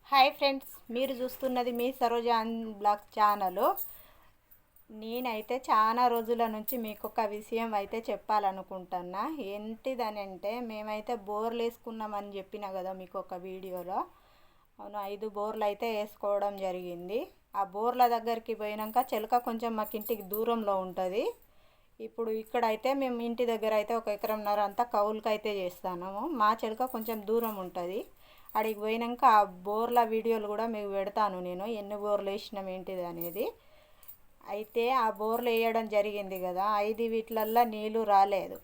Hi friends, మీరు చూస్తున్నది మీ Saroja blog channel. నేనైతే చాలా రోజుల నుంచి మీకు ఒక విషయం అయితే చెప్పాలనుకుంటున్నా. ఏంటిదని అంటే, మేమైతే బోర్లు వేసుకున్నామని చెప్పిన కదా మీకు ఒక వీడియోలో. అవును, 5 బోర్లు అయితే వేసుకోవడం జరిగింది. ఆ బోర్ల దగ్గరికి పోయినాక చెలక కొంచెం మాకు ఇంటికి దూరంలో ఉంటుంది. ఇప్పుడు ఇక్కడైతే మేము ఇంటి దగ్గర అయితే 1 ఎకరంన్నర అంతా కౌలుకి అయితే చేస్తాము. మా చెలక కొంచెం దూరం ఉంటుంది. అడిగి పోయినాక ఆ బోర్ల వీడియోలు కూడా మీకు పెడతాను నేను, ఎన్ని బోర్లు వేసినాం ఏంటిది అనేది. అయితే ఆ బోర్లు వేయడం జరిగింది కదా, 5 వీటిలల్లో నీళ్ళు రాలేదు.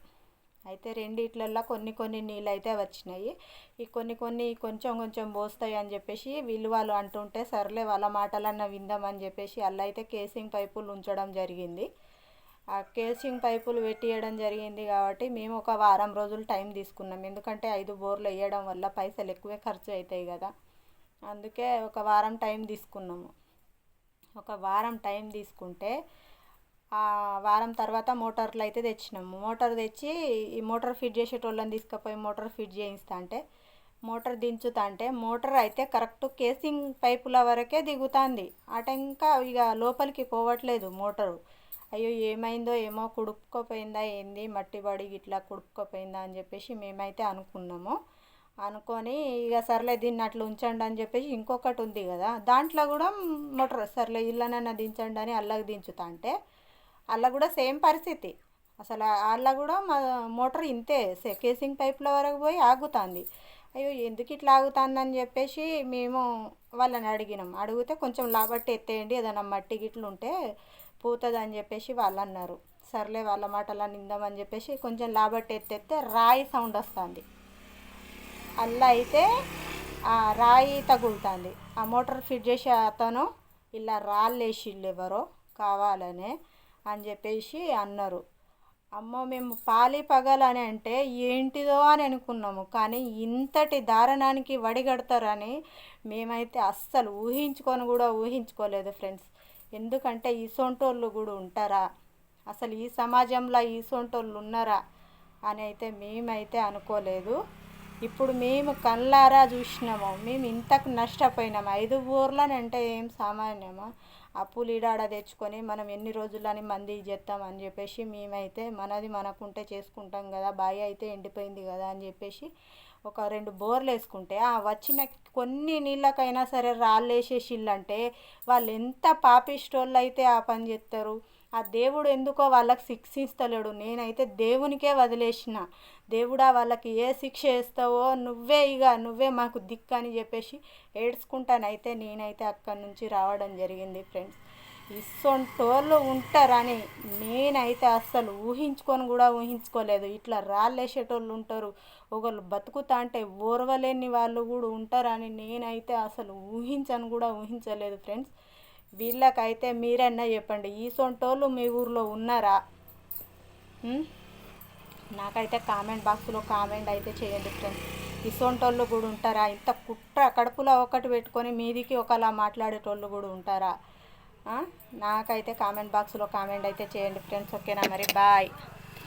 అయితే 2 కొన్ని కొన్ని నీళ్ళు అయితే వచ్చినాయి. ఈ కొన్ని కొంచెం కొంచెం పోస్తాయి అని చెప్పేసి వాళ్ళు అంటుంటే, సర్లే వాళ్ళ మాటలన్నా విందామని చెప్పేసి అలా అయితే కేసింగ్ పైపులు ఉంచడం జరిగింది. ఆ కేసింగ్ పైపులు పెట్టియడం జరిగింది కాబట్టి మేము ఒక వారం రోజులు టైం తీసుకున్నాం. ఎందుకంటే 5 బోర్లు వేయడం వల్ల పైసలు ఎక్కువే ఖర్చు అవుతాయి కదా, అందుకే ఒక వారం టైం తీసుకున్నాము. ఒక వారం టైం తీసుకుంటే ఆ వారం తర్వాత మోటార్లు అయితే తెచ్చినాము. మోటార్ తెచ్చి ఈ మోటార్ ఫిట్ చేసేటోళ్ళని తీసుకుపోయి మోటార్ ఫిట్ చేయిస్తా అంటే, మోటార్ దించుతా అంటే మోటార్ అయితే కరెక్ట్ కేసింగ్ పైపుల వరకే దిగుతుంది. అట ఇంకా ఇక లోపలికి పోవట్లేదు మోటారు. అయ్యో ఏమైందో ఏమో, కుడుక్కోపోయిందా ఏంది, మట్టి పడి ఇట్లా కుడుక్కోపోయిందా అని చెప్పేసి మేమైతే అనుకున్నాము. అనుకొని ఇక సర్లే దీన్ని అట్లా ఉంచండి అని చెప్పేసి ఇంకొకటి ఉంది కదా, దాంట్లో కూడా మోటార్ సర్లే ఇళ్ళనన్నా దించండి అని అల్లకి దించుతా అంటే అలా కూడా సేమ్ పరిస్థితి. అసలు అలా కూడా మా మోటార్ ఇంతే, కేసింగ్ పైపుల వరకు పోయి ఆగుతుంది. అయ్యో ఎందుకు ఇట్లా ఆగుతుందని చెప్పేసి మేము వాళ్ళని అడిగినాం. అడిగితే కొంచెం లాబట్టి ఎత్తేయండి, ఏదైనా మట్టి గిట్లు ఉంటే పోతుంది అని చెప్పేసి వాళ్ళు అన్నారు. సర్లే వాళ్ళ మాటలని నిందామని చెప్పేసి కొంచెం లాబట్టి ఎత్తేస్తే రాయి సౌండ్ వస్తుంది. అలా అయితే ఆ రాయి తగులుతుంది. ఆ మోటార్ ఫిట్ చేసే అతను ఇలా రాళ్ళు వేసిళ్ళు ఎవరో కావాలనే అని చెప్పేసి అన్నారు. అమ్మో, మేము పాలి పగలని అంటే ఏంటిదో అని అనుకున్నాము. కానీ ఇంతటి దారుణానికి వడిగడతారని మేమైతే అస్సలు ఊహించుకోలేదు ఫ్రెండ్స్. ఎందుకంటే ఈసొంటోళ్ళు కూడా ఉంటారా, అసలు ఈ సమాజంలో ఈసొంటోళ్ళు ఉన్నారా అని అయితే మేమైతే అనుకోలేదు. ఇప్పుడు మేము కళ్ళారా చూసినాము. మేము ఇంతకు నష్టపోయినాము. 5 బోర్లని అంటే ఏం సామాన్యమా? అప్పులు ఈడాడ తెచ్చుకొని మనం ఎన్ని రోజులని మంది చేస్తామని చెప్పేసి మేమైతే మనది మనకుంటే చేసుకుంటాం కదా, బావి అయితే ఎండిపోయింది కదా అని చెప్పేసి ఒక 2 బోర్లు వేసుకుంటే ఆ వచ్చిన కొన్ని నీళ్ళకైనా సరే రాళ్ళు వేసేసిల్లంటే వాళ్ళు ఎంత పాపిష్టోళ్ళు అయితే ఆ పని చేస్తారు. ఆ దేవుడు ఎందుకో వాళ్ళకి శిక్షిస్తలేడు. నేనైతే దేవునికే వదిలేసిన, దేవుడా వాళ్ళకి ఏ శిక్ష వేస్తావో నువ్వే మాకు దిక్కు అని చెప్పేసి ఏడ్చుకుంటానైతే నేనైతే అక్కడి నుంచి రావడం జరిగింది ఫ్రెండ్స్. ఇసొంటోళ్ళు ఉంటారని నేనైతే అస్సలు ఊహించుకోలేదు. ఇట్లా రాళ్ళు వేసేటోళ్ళు ఉంటారు, ఒకళ్ళు బతుకుతా అంటే ఓర్వలేని వాళ్ళు కూడా ఉంటారని నేనైతే అసలు ఊహించలేదు ఫ్రెండ్స్. వీళ్ళకైతే మీరన్నా చెప్పండి, ఈసొంటోళ్ళు మీ ఊర్లో ఉన్నారా? నాకైతే కామెంట్ బాక్స్లో కామెంట్ అయితే చేయండి ఫ్రెండ్స్. ఇసొంటోళ్ళు కూడా ఉంటారా? ఇంత కుట్ర కడుపులో ఒకటి పెట్టుకొని మీదికి ఒకలా మాట్లాడేటోళ్ళు కూడా ఉంటారా? నాకైతే కామెంట్ బాక్స్లో కామెంట్ అయితే చేయండి ఫ్రెండ్స్. ఓకేనా, మరి బాయ్.